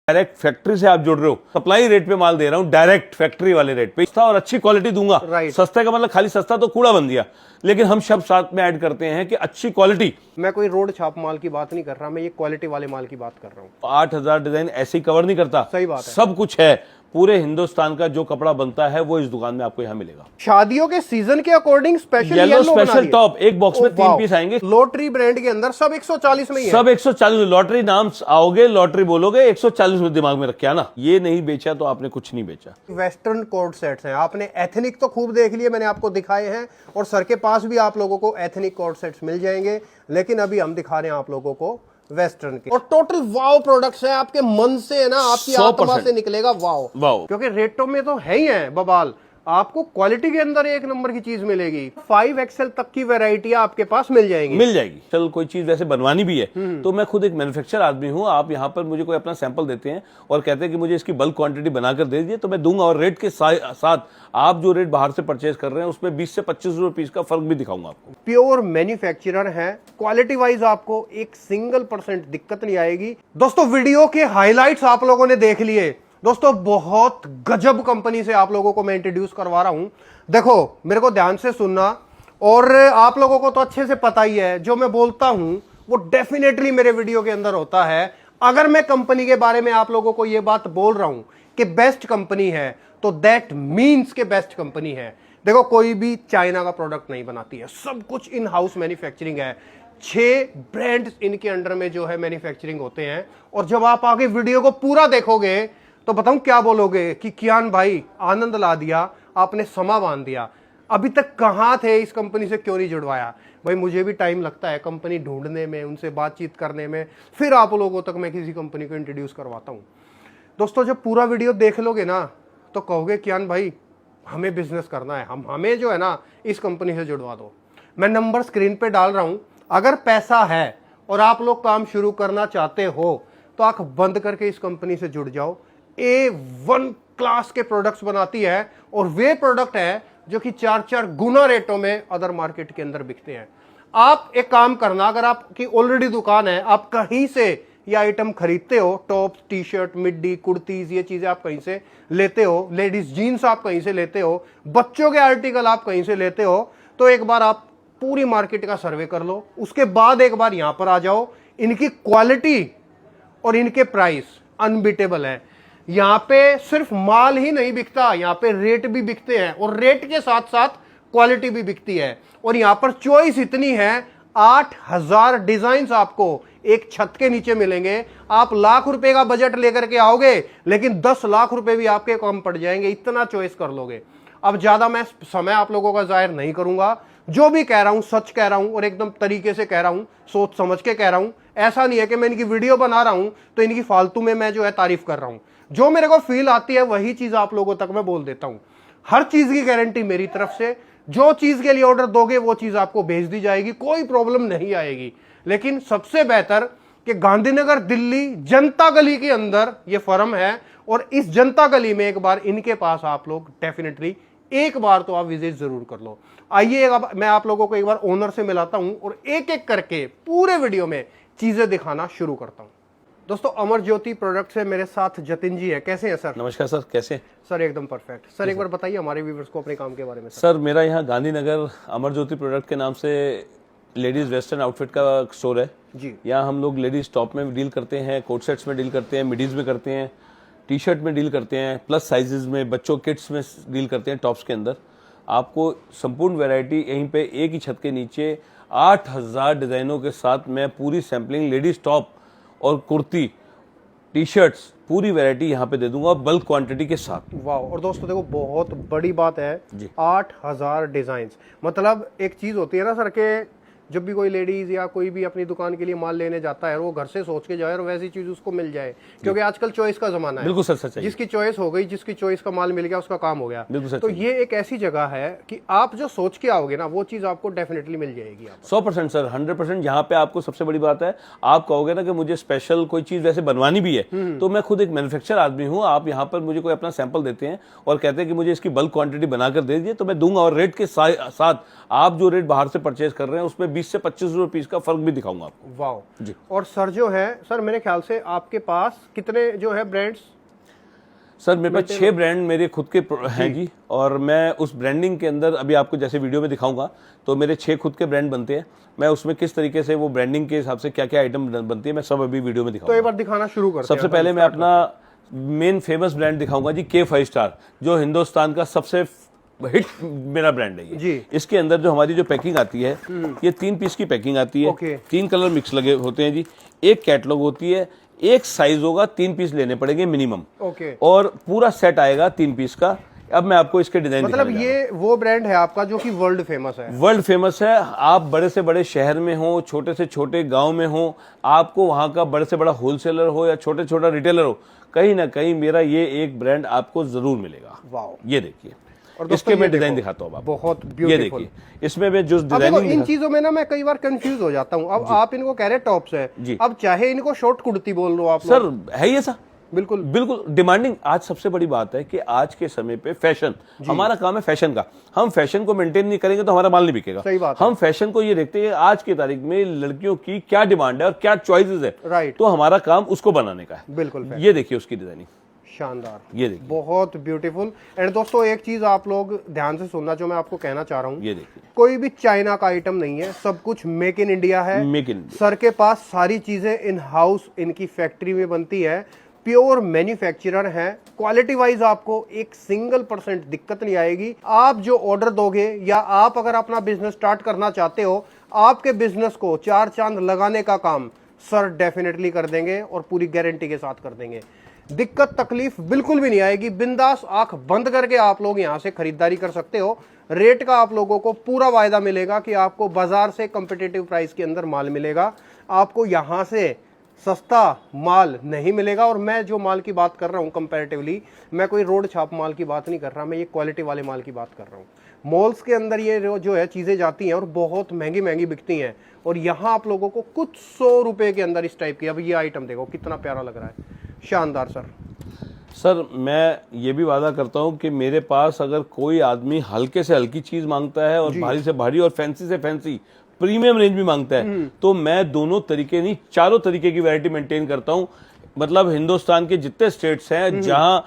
Direct factory से आप जुड़ रहे हो, सप्लाई रेट पे माल दे रहा हूं, डायरेक्ट फैक्ट्री वाले रेट पे और अच्छी क्वालिटी दूंगा। सस्ते का मतलब खाली सस्ता तो कूड़ा बन दिया, लेकिन हम शब्द साथ में ऐड करते हैं कि अच्छी क्वालिटी। मैं कोई रोड छाप माल की बात नहीं कर रहा, मैं ये क्वालिटी वाले माल की बात कर रहा हूँ। 8,000 डिजाइन ऐसे ही कवर नहीं करता। सही बात है। सब कुछ है, पूरे हिंदुस्तान का जो कपड़ा बनता है वो इस दुकान में आपको यहाँ मिलेगा। शादियों के सीजन के according special yellow special top, एक बॉक्स में 3 पीस आएंगे। लॉटरी ब्रांड के अंदर सब 140 में ही है। सब 140। लॉटरी नाम आओगे, लॉटरी बोलोगे, 140 में दिमाग में रखे आना। ये नहीं बेचा तो आपने कुछ नहीं बेचा। वेस्टर्न कोट सेट्स हैं, आपने एथनिक तो खूब देख लिए, मैंने आपको दिखाए हैं, और सर के पास भी आप लोगों को एथनिक कोट सेट्स मिल जाएंगे, लेकिन अभी हम दिखा रहे हैं आप लोगों को वेस्टर्न के। और टोटल वाव प्रोडक्ट्स है, आपके मन से है ना, आपकी आत्मा से निकलेगा वाव वाव, क्योंकि रेटों में तो है ही है बवाल, आपको क्वालिटी के अंदर एक नंबर की चीज मिलेगी। 5XL तक की वैरायटी आपके पास मिल जाएगी। चल कोई चीज वैसे बनवानी भी है तो मैं खुद एक मैन्युफैक्चरर आदमी हूँ। आप यहाँ पर मुझे कोई अपना सैंपल देते हैं और कहते हैं कि मुझे इसकी बल्क क्वांटिटी बनाकर दे दीजिए, तो मैं दूंगा। और रेट के साथ आप जो रेट बाहर से परचेज कर रहे हैं उसमें 20 से 25 रुपए पीस का फर्क भी दिखाऊंगा आपको। प्योर मैन्युफैक्चरर है, क्वालिटी वाइज आपको एक सिंगल % दिक्कत नहीं आएगी। दोस्तों वीडियो के हाईलाइट्स आप लोगों ने देख लिए। दोस्तों बहुत गजब कंपनी से आप लोगों को मैं इंट्रोड्यूस करवा रहा हूं। देखो मेरे को ध्यान से सुनना, और आप लोगों को तो अच्छे से पता ही है जो मैं बोलता हूं वो डेफिनेटली मेरे वीडियो के अंदर होता है। अगर मैं कंपनी के बारे में आप लोगों को यह बात बोल रहा हूं कि बेस्ट कंपनी है, तो दैट मीन्स के बेस्ट कंपनी है। देखो कोई भी चाइना का प्रोडक्ट नहीं बनाती है, सब कुछ इन हाउस मैन्युफैक्चरिंग है। 6 ब्रांड्स इनके अंडर में जो है मैन्युफैक्चरिंग होते हैं। और जब आप आगे वीडियो को पूरा देखोगे तो बताऊं क्या बोलोगे कि कियान भाई आनंद ला दिया, आपने समा बांध दिया, अभी तक कहां थे, इस कंपनी से क्यों नहीं जुड़वाया। भाई मुझे भी टाइम लगता है कंपनी ढूंढने में, उनसे बातचीत करने में, फिर आप लोगों तक मैं किसी कंपनी को इंट्रोड्यूस करवाता हूं। दोस्तों जब पूरा वीडियो देख लोगे ना तो कहोगे कियान भाई हमें बिजनेस करना है, हमें जो है ना इस कंपनी से जुड़वा दो। मैं नंबर स्क्रीन पे डाल रहा हूं, अगर पैसा है और आप लोग काम शुरू करना चाहते हो तो आंख बंद करके इस कंपनी से जुड़ जाओ। A1 क्लास के प्रोडक्ट्स बनाती है, और वे प्रोडक्ट है जो कि 4-4 गुना रेटों में अदर मार्केट के अंदर बिकते हैं। आप एक काम करना, अगर आपकी ऑलरेडी दुकान है, आप कहीं से ये आइटम खरीदते हो, tops, T shirt, middy, kurtis, ये चीजें आप कहीं से लेते हो, लेडीज जीन्स आप कहीं से लेते हो, बच्चों के आर्टिकल आप कहीं से लेते हो, तो एक बार आप पूरी मार्केट का सर्वे कर लो, उसके बाद एक बार यहां पर आ जाओ। इनकी क्वालिटी और इनके प्राइस अनबीटेबल है। यहां पे सिर्फ माल ही नहीं बिकता, यहां पे रेट भी बिकते हैं, और रेट के साथ साथ क्वालिटी भी बिकती है। और यहां पर चॉइस इतनी है, 8,000 डिजाइन आपको एक छत के नीचे मिलेंगे। आप लाख रुपए का बजट लेकर के आओगे, लेकिन 10 लाख रुपए भी आपके कम पड़ जाएंगे, इतना चॉइस कर लोगे। अब ज्यादा मैं समय आप लोगों का जाहिर नहीं करूंगा, जो भी कह रहा हूं सच कह रहा हूं, और एकदम तरीके से कह रहा हूं, सोच समझ के कह रहा हूं। ऐसा नहीं है कि मैं इनकी वीडियो बना रहा हूं तो इनकी फालतू में मैं जो है तारीफ कर रहा हूं। जो मेरे को फील आती है वही चीज आप लोगों तक मैं बोल देता हूं। हर चीज की गारंटी मेरी तरफ से, जो चीज के लिए ऑर्डर दोगे वो चीज आपको भेज दी जाएगी, कोई प्रॉब्लम नहीं आएगी। लेकिन सबसे बेहतर कि गांधीनगर दिल्ली जनता गली के अंदर ये फर्म है, और इस जनता गली में एक बार इनके पास आप लोग डेफिनेटली एक बार तो आप विजिट जरूर कर लो। आइए अब मैं आप लोगों को एक बार ओनर से मिलाता हूं और एक एक करके पूरे वीडियो में चीजें दिखाना शुरू करता हूं। दोस्तों अमर ज्योति प्रोडक्ट से मेरे साथ जतिन जी है। कैसे हैं सर? नमस्कार सर, कैसे हैं? सर एकदम परफेक्ट। सर एक बार बताइए हमारे व्यूअर्स को अपने काम के बारे में। सर मेरा यहाँ गांधीनगर अमर ज्योति प्रोडक्ट के नाम से लेडीज वेस्टर्न आउटफिट का स्टोर है जी। यहाँ हम लोग लेडीज टॉप में डील करते हैं, कोट सेट्स में डील करते हैं, मिडीज में करते हैं, टी शर्ट में डील करते हैं, प्लस साइजेस में, बच्चों किड्स में डील करते हैं, टॉप्स के अंदर। आपको संपूर्ण वैरायटी यहीं पे एक ही छत के नीचे 8,000 डिजाइनों के साथ मैं पूरी सैम्पलिंग लेडीज टॉप और कुर्ती, टी शर्ट्स, पूरी वैरायटी यहाँ पे दे दूंगा बल्क क्वांटिटी के साथ। वाह। और दोस्तों देखो बहुत बड़ी बात है, 8,000 डिजाइन। मतलब एक चीज होती है ना सर के, जब भी कोई लेडीज या कोई भी अपनी दुकान के लिए माल लेने जाता है, वो घर से सोच के जाए और वैसी चीज उसको मिल जाए, क्योंकि आजकल चॉइस का जमाना है। बिल्कुल सर, सच है। जिसकी चॉइस हो गई, जिसकी चॉइस का माल मिल गया, उसका काम हो गया। बिल्कुल। तो ये एक ऐसी जगह है कि आप जो सोच के आओगे ना, वो चीज आपको डेफिनेटली मिल जाएगी। 100% सर, 100%। यहाँ पे आपको सबसे बड़ी बात है, आप कहोगे ना कि मुझे स्पेशल कोई चीज वैसे बनवानी भी है, तो मैं खुद एक मैन्युफैक्चरर आदमी हूँ। आप यहाँ पर मुझे कोई अपना सैंपल देते हैं और कहते हैं कि मुझे इसकी बल्क क्वांटिटी बनाकर दे दीजिए, तो मैं दूंगा। और रेट के साथ आप जो रेट बाहर से परचेज कर रहे हैं उसमें 20 से 25 रुपए पीस का फर्क भी दिखाऊंगा आपको। वाह जी। और सर जो है सर मेरे ख्याल से आपके पास कितने जो है ब्रांड्स? सर मेरे पास 6 ब्रांड मेरे खुद के हैं जी, और मैं उस ब्रांडिंग के अंदर अभी आपको जैसे वीडियो में दिखाऊंगा तो मेरे 6 खुद के ब्रांड बनते हैं। मैं उसमें किस तरीके से वो ब्रांडिंग के हिसाब से क्या क्या आइटम बनती है मैं सब अभी वीडियो में दिखाऊंगा। तो एक बार दिखाना शुरू करते हैं। सबसे पहले मैं अपना मेन फेमस ब्रांड दिखाऊंगा जी, K5 स्टार, जो हिंदुस्तान का सबसे हिट मेरा ब्रांड है ये जी। इसके अंदर जो हमारी जो पैकिंग आती है ये 3 पीस की पैकिंग आती है। ओके। 3 कलर मिक्स लगे होते हैं जी, एक कैटलॉग होती है, एक साइज होगा, 3 पीस लेने पड़ेंगे मिनिमम, ओके। और पूरा सेट आएगा 3 पीस का। अब मैं आपको इसके डिजाइन मतलब ये वो ब्रांड है आपका जो कि वर्ल्ड फेमस है? वर्ल्ड फेमस है। आप बड़े से बड़े शहर में हो, छोटे से छोटे गांव में हो, आपको वहां का बड़े से बड़ा होलसेलर हो या छोटे छोटा रिटेलर हो, कहीं ना कहीं मेरा ये एक ब्रांड आपको जरूर मिलेगा। वाह। ये देखिए, और इसके मैं डिजाइन दिखाता हूँ आपको। बहुत ये ब्यूटीफुल। देखिए, इसमें मैं जो अब देखो डिजाइनिंग इन चीजों में ना मैं कई बार कंफ्यूज हो जाता हूँ। अब आप इनको कह रहे टॉप्स है, अब चाहे इनको शॉर्ट कुर्ती बोल लो आप सर, है ये सा बिल्कुल बिल्कुल डिमांडिंग। आज सबसे बड़ी बात है कि आज के समय पे फैशन, हमारा काम है फैशन का। हम फैशन को मेंटेन नहीं करेंगे तो हमारा माल नहीं बिकेगा। सही बात है। हम फैशन को ये देखते हैं आज की तारीख में लड़कियों की क्या डिमांड है और क्या चॉइसेस है, राइट, तो हमारा काम उसको बनाने का है। बिल्कुल। ये देखिए उसकी डिजाइनिंग, शानदार, ये देखिए, बहुत ब्यूटीफुल। एंड दोस्तों एक चीज आप लोग ध्यान से सुनना जो मैं आपको कहना चाह रहा हूँ, ये देखिए, कोई भी चाइना का आइटम नहीं है, सब कुछ मेक इन इंडिया है। Make in India. सर के पास सारी चीजें इन हाउस इनकी फैक्ट्री में बनती है, प्योर मैन्युफैक्चरर है। क्वालिटी वाइज आपको एक सिंगल % दिक्कत नहीं आएगी। आप जो ऑर्डर दोगे या आप अगर अपना बिजनेस स्टार्ट करना चाहते हो, आपके बिजनेस को 4 चांद लगाने का काम सर डेफिनेटली कर देंगे और पूरी गारंटी के साथ कर देंगे। दिक्कत तकलीफ बिल्कुल भी नहीं आएगी। बिंदास आंख बंद करके आप लोग यहां से खरीदारी कर सकते हो। रेट का आप लोगों को पूरा वायदा मिलेगा कि आपको बाजार से कंपिटिटिव प्राइस के अंदर माल मिलेगा। आपको यहां से सस्ता माल नहीं मिलेगा। और मैं जो माल की बात कर रहा हूं कंपैरेटिवली, मैं कोई रोड छाप माल की बात नहीं कर रहा, मैं ये क्वालिटी वाले माल की बात कर रहा हूं। मॉल्स के अंदर ये जो है चीजें जाती हैं और बहुत महंगी महंगी बिकती हैं, और यहाँ आप लोगों को कुछ 100 रुपए के अंदर इस टाइप की। अब ये आइटम देखो कितना प्यारा लग रहा है, शानदार। सर मैं ये भी वादा करता हूं कि मेरे पास अगर कोई आदमी हल्के से हल्की चीज मांगता है और भारी से भारी और फैंसी से फैंसी प्रीमियम रेंज भी मांगता है, तो मैं दोनों तरीके नहीं, चारों तरीके की वैरायटी मेंटेन करता हूं। मतलब हिंदुस्तान के जितने स्टेट्स हैं जहां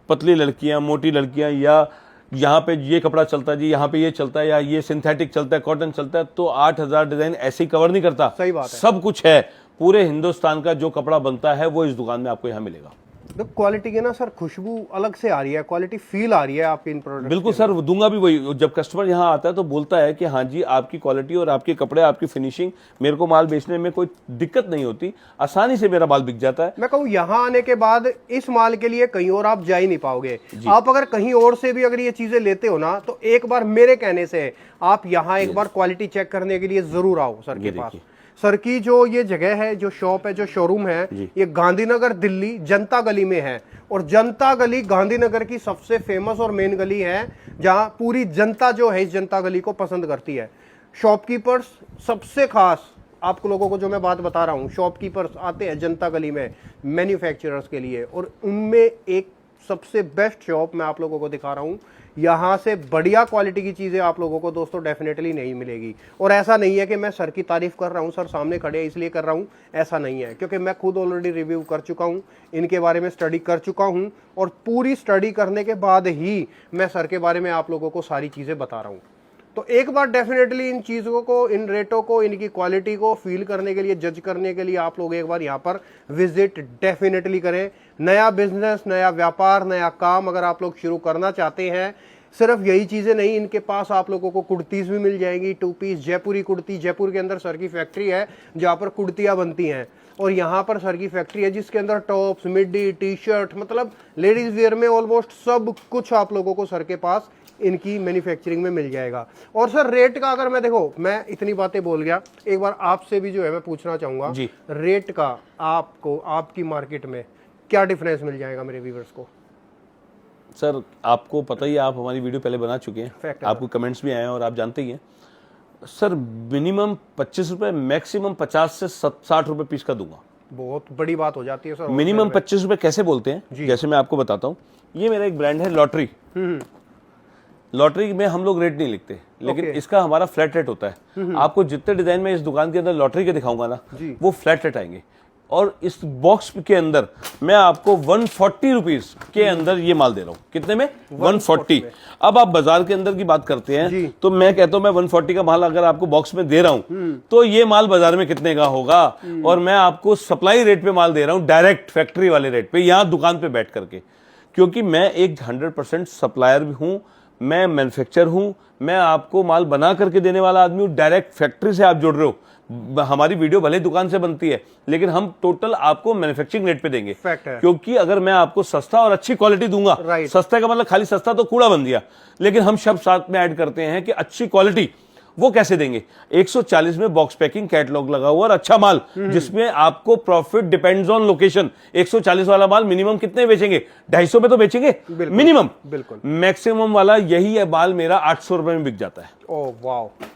पतली लड़कियां, मोटी लड़कियां, या यहाँ पे ये कपड़ा चलता है जी, यहाँ पे ये चलता है, या ये सिंथेटिक चलता है, कॉटन चलता है, तो 8000 डिजाइन ऐसे ही कवर नहीं करता। सही बात है। सब कुछ है, पूरे हिंदुस्तान का जो कपड़ा बनता है वो इस दुकान में आपको यहाँ मिलेगा। तो क्वालिटी की ना सर खुशबू अलग से आ रही है, क्वालिटी फील आ रही है आपके इन प्रोडक्ट। बिल्कुल सर, दूंगा भी वही। जब कस्टमर यहाँ आता है तो बोलता है कि हाँ जी आपकी क्वालिटी और आपके कपड़े, आपकी फिनिशिंग, मेरे को माल बेचने में कोई दिक्कत नहीं होती, आसानी से मेरा माल बिक जाता है। मैं कहूँ यहाँ आने के बाद इस माल के लिए कहीं और आप जा ही नहीं पाओगे। आप अगर कहीं और से भी अगर ये चीजें लेते हो ना, तो एक बार मेरे कहने से आप यहाँ एक बार क्वालिटी चेक करने के लिए जरूर आओ सर के पास। सर की जो ये जगह है, जो शॉप है, जो शोरूम है, ये गांधीनगर दिल्ली जनता गली में है। और जनता गली गांधीनगर की सबसे फेमस और मेन गली है, जहां पूरी जनता जो है इस जनता गली को पसंद करती है। शॉपकीपर्स सबसे खास आप लोगों को जो मैं बात बता रहा हूं, शॉपकीपर्स आते हैं जनता गली में मैन्युफैक्चरर्स के लिए, और उनमें एक सबसे बेस्ट शॉप मैं आप लोगों को दिखा रहा हूं। यहां से बढ़िया क्वालिटी की चीजें आप लोगों को दोस्तों डेफिनेटली नहीं मिलेगी। और ऐसा नहीं है कि मैं सर की तारीफ कर रहा हूं, सर सामने खड़े इसलिए कर रहा हूं, ऐसा नहीं है, क्योंकि मैं खुद ऑलरेडी रिव्यू कर चुका हूं, इनके बारे में स्टडी कर चुका हूं, और पूरी स्टडी करने के बाद ही मैं सर के बारे में आप लोगों को सारी चीजें बता रहा हूं। तो एक बार डेफिनेटली इन चीज़ों को, इन रेटों को, इनकी क्वालिटी को फील करने के लिए, जज करने के लिए आप लोग एक बार यहाँ पर विजिट डेफिनेटली करें। नया बिजनेस, नया व्यापार, नया काम अगर आप लोग शुरू करना चाहते हैं, सिर्फ यही चीज़ें नहीं, इनके पास आप लोगों को कुर्तीज़ भी मिल जाएंगी, 2 पीस जयपुरी कुर्ती। जयपुर के अंदर सर की फैक्ट्री है जहाँ पर कुर्तियाँ बनती हैं, और यहाँ पर सर की फैक्ट्री है जिसके अंदर टॉप्स, मिडी, टी शर्ट, मतलब लेडीज़ वेयर में ऑलमोस्ट सब कुछ आप लोगों को सर के पास इनकी मैन्युफैक्चरिंग में मिल जाएगा। और सर रेट का अगर मैं देखो, मैं इतनी बातें बोल गया, एक बार आपसे भी जो है मैं पूछना चाहूंगा रेट का, आपको आपकी मार्केट में क्या डिफरेंस मिल जाएगा मेरे व्यूअर्स को? सर आपको पता ही है, आप हमारी वीडियो पहले बना चुके हैं, आपको कमेंट्स भी आए हैं और आप जानते ही हैं। सर मिनिमम 25 रुपए, मैक्सिमम 50 से 60 रुपए पीस का दूंगा। बहुत बड़ी बात हो जाती है सर। मिनिमम 25 रुपए कैसे बोलते हैं, जैसे मैं आपको बताता हूँ। ये मेरा एक ब्रांड है लॉटरी। लॉटरी में हम लोग रेट नहीं लिखते, लेकिन इसका हमारा फ्लैट रेट होता है। आपको जितने डिजाइन में इस दुकान के अंदर लॉटरी के दिखाऊंगा ना, वो फ्लैट रेट आएंगे। और इस बॉक्स के अंदर मैं आपको 140 रुपीज के अंदर ये माल दे रहा हूँ। कितने में? 140। अब आप बाजार के अंदर की बात करते हैं तो मैं कहता हूं मैं 140 का माल अगर आपको बॉक्स में दे रहा हूं तो ये माल बाजार में कितने का होगा? और मैं आपको सप्लाई रेट पे माल दे रहा हूं, डायरेक्ट फैक्ट्री वाले रेट पे, यहां दुकान पे बैठ करके। क्योंकि मैं एक 100% सप्लायर भी हूं, मैं मैन्युफैक्चर हूं, मैं आपको माल बना करके देने वाला आदमी हूं। डायरेक्ट फैक्ट्री से आप जुड़ रहे हो। हमारी वीडियो भले दुकान से बनती है, लेकिन हम टोटल आपको मैन्युफैक्चरिंग रेट पे देंगे। क्योंकि अगर मैं आपको सस्ता और अच्छी क्वालिटी दूंगा, सस्ता का मतलब खाली सस्ता तो कूड़ा बन दिया, लेकिन हम शब्द साथ में ऐड करते हैं कि अच्छी क्वालिटी, वो कैसे देंगे? 140 में बॉक्स पैकिंग, कैटलॉग लगा हुआ और अच्छा माल, जिसमें आपको प्रॉफिट डिपेंड्स ऑन लोकेशन। 140 वाला माल मिनिमम कितने बेचेंगे? 250 में तो बेचेंगे मिनिमम। बिल्कुल। मैक्सिमम वाला यही है माल मेरा 800 रुपए में बिक जाता है। ओह वाह।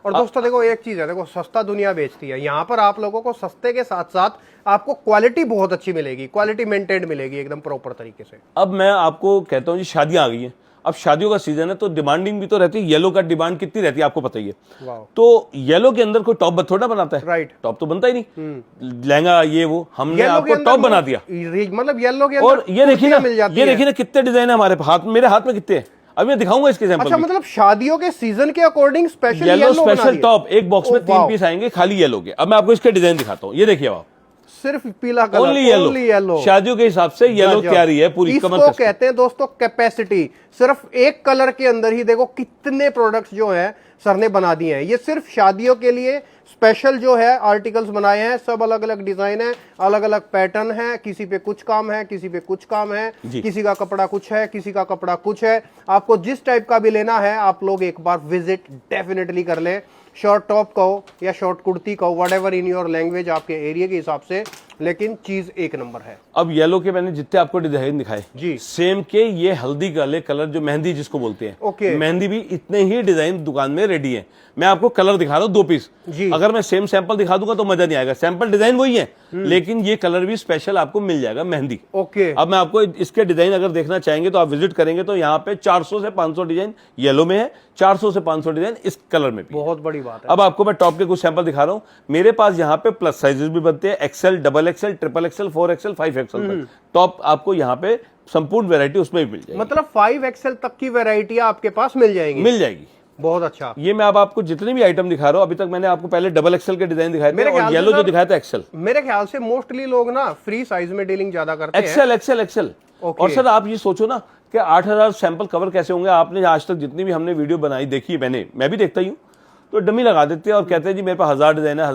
और दोस्तों देखो एक चीज है, देखो सस्ता दुनिया बेचती है, यहाँ पर आप लोगों को सस्ते के साथ साथ आपको क्वालिटी बहुत अच्छी मिलेगी, क्वालिटी मेंटेन्ड मिलेगी एकदम प्रॉपर तरीके से। अब मैं आपको कहता हूँ जी, शादियां आ गई हैं, अब शादियों का सीजन है तो डिमांडिंग भी तो रहती है। येलो का डिमांड कितनी रहती है आपको पता ही है। तो येलो के अंदर कोई टॉप थोड़ा बनाता है, राइट? टॉप तो बनता ही नहीं, लहंगा ये वो, हमने आपको टॉप बना दिया। मतलब येलो के और ये देखिए ना, ये देखिए ना कितने डिजाइन है हमारे हाथ, मेरे हाथ में कितने हैं, अभी मैं दिखाऊंगा इसके सैंपल। अच्छा, मतलब शादियों के सीजन के according special yellow special top, एक बॉक्स में 3 पीस आएंगे खाली येलो के। अब मैं आपको इसके डिजाइन दिखाता हूँ, ये देखिए आप, सिर्फ पीला कलर, ओनली येलो। शादियों के हिसाब से येलो क्या रही है पूरी कमर। इसको कहते हैं दोस्तों कैपेसिटी। सिर्फ एक कलर के अंदर ही देखो कितने प्रोडक्ट्स जो है सर ने बना दिए हैं। ये सिर्फ शादियों के लिए स्पेशल जो है आर्टिकल्स बनाए हैं। सब अलग अलग डिजाइन है, अलग अलग पैटर्न है, किसी पे कुछ काम है, किसी पे कुछ काम है, किसी का कपड़ा कुछ है, किसी का कपड़ा कुछ है। आपको जिस टाइप का भी लेना है आप लोग एक बार विजिट डेफिनेटली कर लें। शॉर्ट टॉप कहो या शॉर्ट कुर्ती कहो, व्हाटएवर इन योर लैंग्वेज, आपके एरिया के हिसाब से, लेकिन चीज एक नंबर है। अब येलो के मैंने जितने आपको डिजाइन दिखाए जी, सेम के ये हल्दी वाले कलर जो मेहंदी जिसको बोलते हैं, मेहंदी भी इतने ही डिजाइन दुकान में रेडी है। मैं आपको कलर दिखा रहा हूँ 2 पीस जी। अगर मैं सेम सैंपल दिखा दूंगा तो मजा नहीं आएगा। सैंपल डिजाइन वही है, लेकिन ये कलर भी स्पेशल आपको मिल जाएगा, मेहंदी। अब मैं आपको इसके डिजाइन अगर देखना चाहेंगे तो आप विजिट करेंगे तो यहाँ पे 400 से 500 डिजाइन येलो में है, 400 से 500 डिजाइन इस कलर में भी। बहुत बड़ी बात है। अब आपको मैं टॉप के कुछ सैंपल दिखा रहा हूँ। मेरे पास यहाँ पे प्लस साइजेस भी बनते हैं, XL, double XL, triple XL, 4XL, 5XL तक टॉप आपको यहाँ पे संपूर्ण वैरायटी उसमें भी मिल जाएगी। मतलब 5XL तक की वैरायटी आपके पास मिल जाएगी। बहुत अच्छा। ये मैं अब आपको जितने भी आइटम दिखा रहा हूँ, अभी तक मैंने आपको पहले डबल एक्सएल के डिजाइन दिखाए थे और येलो जो दिखाया था एक्सएल। मेरे ख्याल से मोस्टली लोग ना फ्री साइज में डीलिंग ज्यादा करते हैं। एक्सएल। और सर आप ये सोचो ना कि 8000 सैंपल कवर कैसे होंगे। आपने आज तक जितनी भी हमने वीडियो बनाई देखी है, मैं भी देखता ही हूँ, तो डमी लगा देते हैं और कहते हैं जी मेरे पास 1000 डिजाइन है,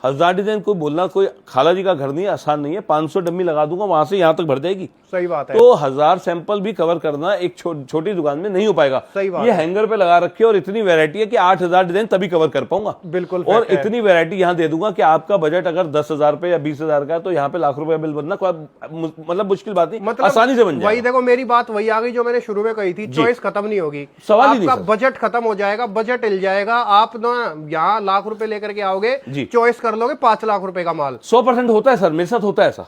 1000 डिजाइन को बोलना कोई खाला जी का घर नहीं है, आसान नहीं है। 500 डमी लगा दूंगा, वहां से यहाँ तक भर जाएगी। सही बात है। तो 1000 सैंपल भी कवर करना एक छोटी दुकान में नहीं हो पाएगा। सही बात ये हैंगर पे लगा रखे और इतनी वैरायटी है कि 8000 डिजाइन तभी कवर कर पाऊंगा। बिल्कुल। और इतनी वैरायटी यहाँ दे दूंगा कि आपका बजट अगर 10,000 पे या 20,000 का है तो यहाँ पे लाख रुपए बिल बनना मतलब मुश्किल बात नहीं, मतलब आसानी से बन जाएगा। वही देखो, मेरी बात वही आ गई जो मैंने शुरू में कही थी, चॉइस खत्म नहीं होगी, सवाल ही नहीं। बजट खत्म हो जाएगा, बजट हिल जाएगा। आप ना यहाँ लाख रुपए लेकर के आओगे, चॉइस कर लोगे 5 लाख रुपए का माल। 100% होता है सर, मेरे साथ होता है ऐसा।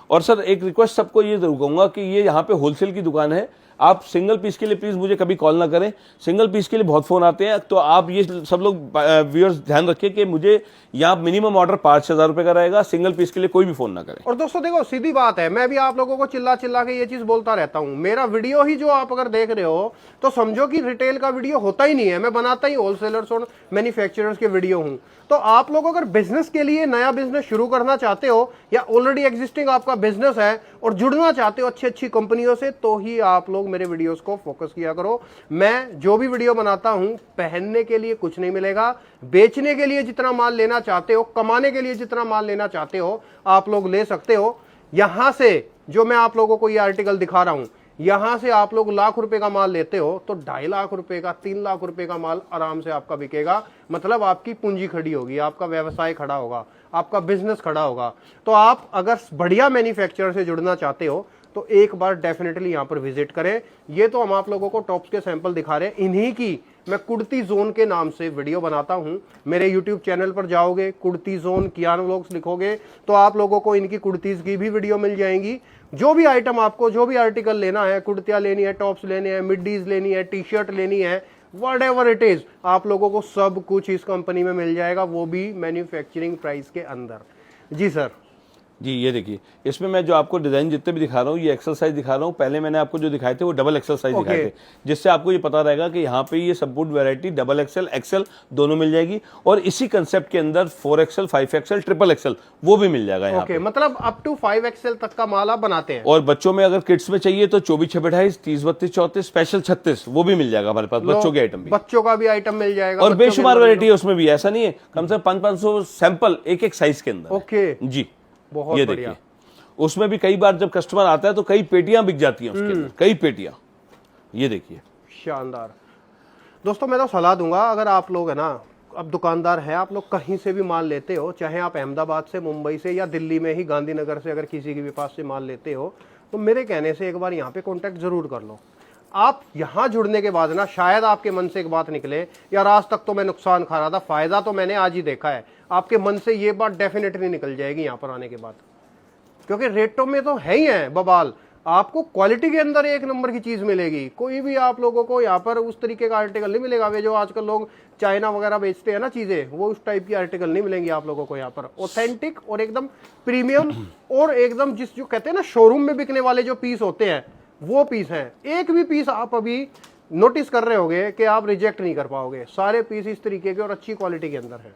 और सर एक रिक्वेस्ट सबको ये जरूर कहूंगा कि ये यहाँ पे होलसेल की दुकान है। आप सिंगल पीस के लिए प्लीज मुझे कभी कॉल ना करें, सिंगल पीस के लिए बहुत फोन आते हैं। तो आप ये सब लोग व्यूअर्स ध्यान रखिए कि मुझे यहाँ मिनिमम ऑर्डर 5,000 रुपए का रहेगा, सिंगल पीस के लिए कोई भी फोन ना करें। और दोस्तों देखो सीधी बात है, मैं भी आप लोगों को चिल्ला चिल्ला के ये चीज बोलता रहता हूँ। मेरा वीडियो ही जो आप अगर देख रहे हो तो समझो कि रिटेल का वीडियो होता ही नहीं है। मैं बनाता ही होलसेलर्स और मैन्युफैक्चरर्स के वीडियो हूँ। तो आप लोग अगर बिजनेस के लिए नया बिजनेस शुरू करना चाहते हो या ऑलरेडी एग्जिस्टिंग आपका बिजनेस है और जुड़ना चाहते हो अच्छी अच्छी कंपनियों से, तो ही आप लोग मेरे वीडियोस को फोकस किया करो। मैं जो भी वीडियो बनाता हूं पहनने के लिए कुछ नहीं मिलेगा, बेचने के लिए जितना माल लेना चाहते हो, कमाने के लिए जितना माल लेना चाहते हो आप लोग ले सकते हो। यहां से जो मैं आप लोगों को ये आर्टिकल दिखा रहा हूं, यहां से आप लोग लाख रुपए का माल लेते हो तो 2.5 लाख रुपए का, 3 लाख रुपए का माल आराम से आपका बिकेगा। मतलब आपकी पूंजी खड़ी होगी, आपका व्यवसाय खड़ा होगा, आपका बिजनेस खड़ा होगा। तो आप अगर बढ़िया मैन्युफैक्चरर से जुड़ना चाहते हो तो एक बार डेफिनेटली यहां पर विजिट करें। ये तो हम आप लोगों को टॉप्स के सैंपल दिखा रहे हैं, इन्हीं की मैं कुर्ती जोन के नाम से वीडियो बनाता हूं। मेरे YouTube चैनल पर जाओगे, कुर्ती जोन कियान व्लॉग्स लिखोगे तो आप लोगों को इनकी कुर्तीज की भी वीडियो मिल जाएंगी। जो भी आइटम आपको, जो भी आर्टिकल लेना है, कुर्तियां लेनी है, टॉप्स लेने हैं, मिडीज लेनी है, टी शर्ट लेनी है, व्हाटएवर इट इज, आप लोगों को सब कुछ इस कंपनी में मिल जाएगा, वो भी मैन्युफैक्चरिंग प्राइस के अंदर। जी सर। जी ये देखिए, इसमें मैं जो आपको डिजाइन जितने भी दिखा रहा हूँ, ये एक्सल साइज दिखा रहा हूँ। पहले मैंने आपको जो दिखाए थे वो डबल एक्सल साइज दिखाए थे, जिससे आपको ये पता रहेगा कि यहाँ पे ये संपूर्ण वैरायटी डबल एक्सल, एक्सल दोनों मिल जाएगी। और इसी कंसेप्ट के अंदर 4XL, 5XL, ट्रिपल एक्सल वो भी मिल जाएगा यहाँ पे। मतलब अप टू 5XL तक का माल आप बनाते हैं। और बच्चों में अगर किड्स में चाहिए तो 24, 26, 28, 30, 32, 34, स्पेशल 36 वो भी मिल जाएगा हमारे पास, बच्चों के आइटम भी। बच्चों का भी आइटम मिल जाएगा और बेशुमार वैरायटी है उसमें भी, ऐसा नहीं है, कम से कम 500 सैंपल एक एक साइज के अंदर। ओके जी, बहुत ये बढ़िया। देखिए, उसमें भी कई बार जब कस्टमर आता है तो कई पेटियां बिक जाती हैं उसके अंदर, कई पेटियां। ये देखिए, शानदार। दोस्तों मैं तो सलाह दूंगा, अगर आप लोग है ना, अब दुकानदार है, आप लोग कहीं से भी माल लेते हो, चाहे आप अहमदाबाद से, मुंबई से, या दिल्ली में ही गांधीनगर से अगर किसी के भी पास से माल लेते हो, तो मेरे कहने से एक बार यहाँ पे कांटेक्ट जरूर कर लो। आप यहाँ जुड़ने के बाद ना, शायद आपके मन से एक बात निकले, यार आज तक तो मैं नुकसान खा रहा था, फायदा तो मैंने आज ही देखा है। आपके मन से ये बात डेफिनेटली निकल जाएगी यहाँ पर आने के बाद, क्योंकि रेटों में तो है ही है बवाल, आपको क्वालिटी के अंदर एक नंबर की चीज मिलेगी। कोई भी आप लोगों को यहाँ पर उस तरीके का आर्टिकल नहीं मिलेगा। वे जो आजकल लोग चाइना वगैरह बेचते हैं ना चीजें, वो उस टाइप की आर्टिकल नहीं मिलेंगी आप लोगों को यहाँ पर। ऑथेंटिक और एकदम प्रीमियम और एकदम जिस जो कहते हैं ना शोरूम में बिकने वाले जो पीस होते हैं वो पीस हैं। एक भी पीस आप अभी नोटिस कर रहे होगे कि आप रिजेक्ट नहीं कर पाओगे। सारे पीस इस तरीके के और अच्छी क्वालिटी के अंदर है।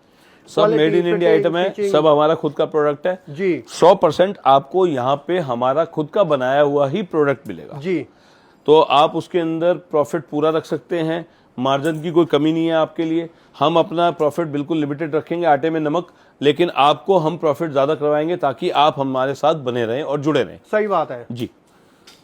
सब मेड इन इंडिया आइटम है, सब हमारा खुद का प्रोडक्ट है जी। 100% आपको यहाँ पे हमारा खुद का बनाया हुआ ही प्रोडक्ट मिलेगा जी। तो आप उसके अंदर प्रॉफिट पूरा रख सकते हैं, मार्जिन की कोई कमी नहीं है आपके लिए। हम अपना प्रॉफिट बिल्कुल लिमिटेड रखेंगे, आटे में नमक, लेकिन आपको हम प्रॉफिट ज्यादा करवाएंगे ताकि आप हमारे साथ बने रहें और जुड़े रहें। सही बात है जी।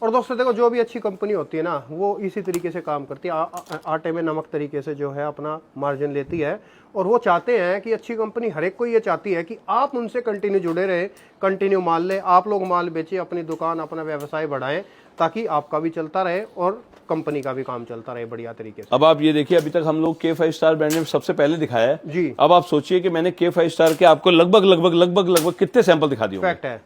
और दोस्तों देखो, जो भी अच्छी कंपनी होती है ना, वो इसी तरीके से काम करती है, आटे में नमक तरीके से जो है अपना मार्जिन लेती है। और वो चाहते हैं कि अच्छी कंपनी, हर एक को ये चाहती है कि आप उनसे कंटिन्यू जुड़े रहे, कंटिन्यू माल ले, आप लोग माल बेचे, अपनी दुकान, अपना व्यवसाय बढ़ाएं, ताकि आपका भी चलता रहे और कंपनी का भी काम चलता रहे बढ़िया तरीके से। अब आप ये देखिए, अभी तक हम लोग K5 स्टार ब्रांड में सबसे पहले दिखाया है जी। अब आप सोचिए कि मैंने K5 स्टार के आपको लगभग कितने सैंपल दिखा दिए। फैक्ट है,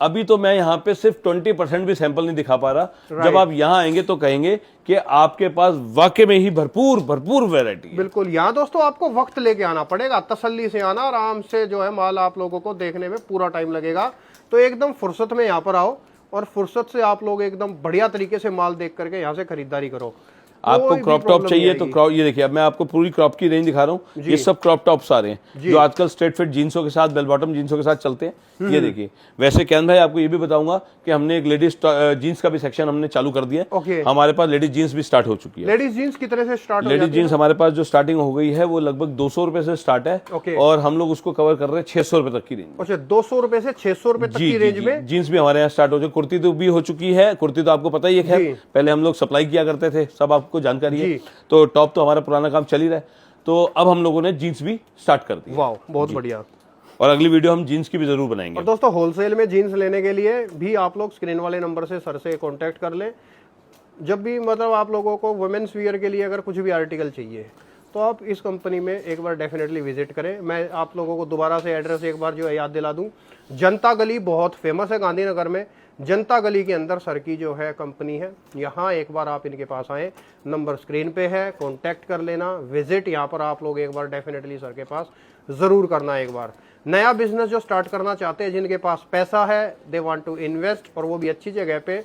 अभी तो मैं यहाँ पे सिर्फ 20% भी सैंपल नहीं दिखा पा रहा। जब आप यहाँ आएंगे तो कहेंगे कि आपके पास वाकई में ही भरपूर वैरायटी है। बिल्कुल। यहाँ दोस्तों आपको वक्त लेके आना पड़ेगा, तसल्ली से आना, आराम से जो है माल आप लोगों को देखने में पूरा टाइम लगेगा। तो एकदम फुर्सत में यहाँ पर आओ और फुर्सत से आप लोग एकदम बढ़िया तरीके से माल देख करके यहाँ से खरीदारी करो। आपको क्रॉप टॉप चाहिए तो क्रॉप, ये देखिए, अब मैं आपको पूरी क्रॉप की रेंज दिखा रहा हूँ। ये सब क्रॉप टॉप्स आ रहे हैं जो आजकल स्ट्रेट फिट जींसों के साथ, बेल बॉटम जींसों के साथ चलते हैं। ये देखिए, वैसे कैन भाई आपको ये भी बताऊंगा कि हमने एक लेडीज जीन्स का भी सेक्शन हमने चालू कर दिया है। हमारे पास लेडीज जीन्स भी स्टार्ट हो चुकी है। लेडीज जीन्स की तरह से स्टार्ट, लेडीज जीन्स हमारे पास जो स्टार्टिंग हो गई है वो लगभग 200 रुपए से स्टार्ट है और हम लोग उसको कवर कर रहे हैं 600 रुपए तक की रेंज। अच्छा, 200 रुपए से 600 रुपए तक की रेंज में जीन्स भी हमारे यहाँ स्टार्ट हो चुकी। कुर्ती तो भी हो चुकी है, कुर्ती तो आपको पता ही है, पहले हम लोग सप्लाई किया करते थे, सब आपको जानकारी है। तो टॉप तो हमारा पुराना काम चल ही रहा है, तो अब हम लोगों ने जीन्स भी स्टार्ट कर दी। वाह, बहुत बढ़िया। और अगली वीडियो हम जीन्स की भी जरूर बनाएंगे। और दोस्तों होलसेल में जीन्स लेने के लिए भी आप लोग स्क्रीन वाले नंबर से सर से कांटेक्ट कर लें। जब भी मतलब आप लोगों को वुमेन्स वियर के लिए अगर कुछ भी आर्टिकल चाहिए तो आप इस कंपनी में एक बार डेफिनेटली विजिट करें। मैं आप लोगों को दोबारा से एड्रेस एक बार जो है याद दिला दूं। जनता गली बहुत फेमस है गांधीनगर में, जनता गली के अंदर सर की जो है कंपनी है, यहाँ एक बार आप इनके पास आए, नंबर स्क्रीन पे है, कांटेक्ट कर लेना। विजिट यहाँ पर आप लोग एक बार डेफिनेटली सर के पास जरूर करना। एक बार नया बिजनेस जो स्टार्ट करना चाहते हैं, जिनके पास पैसा है, दे वांट टू इन्वेस्ट, और वो भी अच्छी जगह पे,